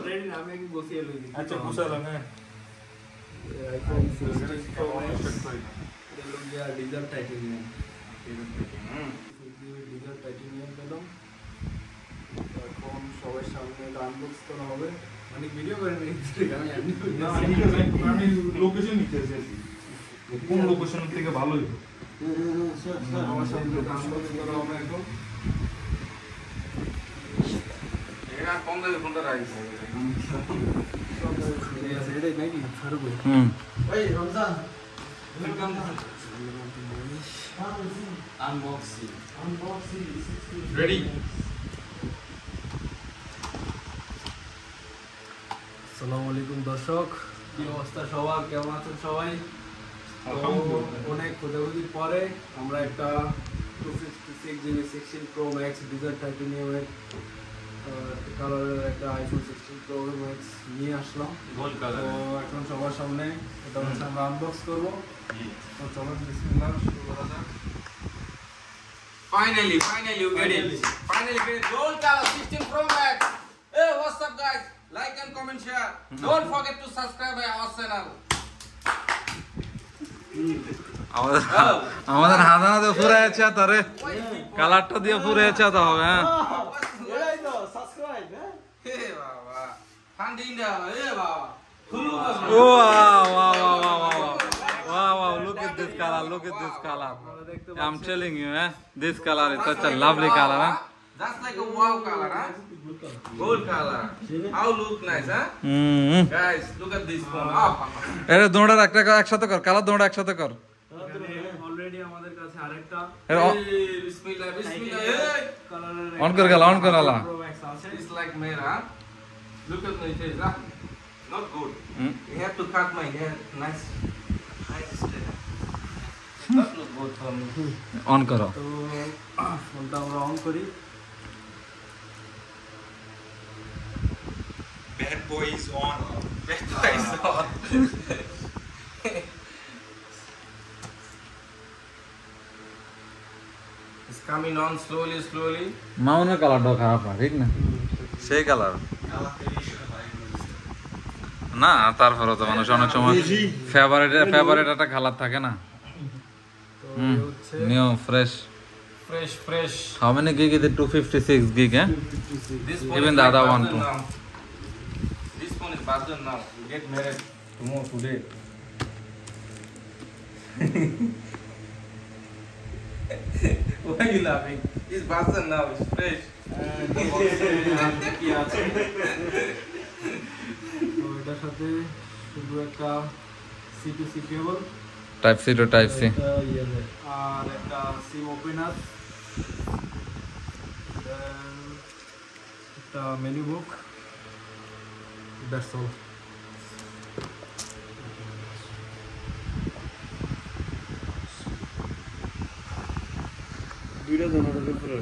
Ready না, আমি কি বসিয়ে লই দিই। আচ্ছা বসালাম না আইফোন 16 প্রো ম্যাক্স এর লগে ডিজার টাইটেনিয়াম ডিজার টাইটেনিয়াম পেলাম। এখন সবার সামনে এটা আনবক্স করা হবে। অনেক ভিডিও করে নিয়েছি আমি আমি লোকেশন নিতে চাইছি কোন লোকেশন থেকে ভালো হইতো আমার সামনে আনবক্স করা হবে এখন। এরা কোন দামে ফোনটা রাখছে এটাই নাকি ফারুক ভাই। ভাই রমজান আনবক্সিং রেডি আসসালামু আলাইকুম দর্শক, কি অবস্থা সবার, কেমন আছেন সবাই? অনেক খোঁজাখুঁজির পরে আমরা একটা 256GB 16 Pro Max ডিজার টাইটেনিয়ামের কালারের একটা আইফোন 16 Pro Max নিয়ে আসলাম। গোল্ড তো কালার এখন সবার সামনে এটা হচ্ছে আমরা আনবক্স করবো। তো চলো বিসমিল্লাহ শুরু করা যাক। Finally, you get it. Finally, get it. Gold color 16 Pro Max. Hey, what's up, guys? Like and comment, share. Don't forget to subscribe our channel. আমাদের হাজানাতে পুরো আছে তারে কালারটা দিয়ে পুরো আছে তো হবে। হ্যাঁ এটাই তো subscribe. Hey, Baba. Handinda. Hey, Baba. wow, look at this color, I'm telling you, this color is such a lovely color, huh? That's like a wow color, huh? Gold color. How look nice, huh? Guys, look at this phone. এটা দুটোটা একটা একসাথে কর, colour দুটোটা একসাথে কর। Already আমাদের কাছে আরেকটা Bismillah, bismillah. Hey. কালারের অন কর গেল Pro Max আছে। It's like Mera. Look at my face, huh? Not good. You have to cut my hair. Nice. Nice style. That look good for me. On করো। তো ফোনটা আমরা on করি। Bad boy is on Bad boy is on. It's coming on slowly, slowly. মাউনের কালারটা খারাপ না, ঠিক না? সেই কালার না, তারপরে তো মানুষ অনেক সময় ফেভারিট একটা কালার থাকে না। তো হচ্ছে new fresh. Fresh. How many gig is it? 256 gig, eh? This phone Even is the like other one button too. now. This phone is button now. You get married tomorrow, today. Why are you laughing? It's button now. It's fresh. কি আছে? তো এটার সাথে শুধু একটা C2C cable, Type C to Type C. আর একটা সিম opener, একটা menu book, that's all. দুইটা জনের উপরে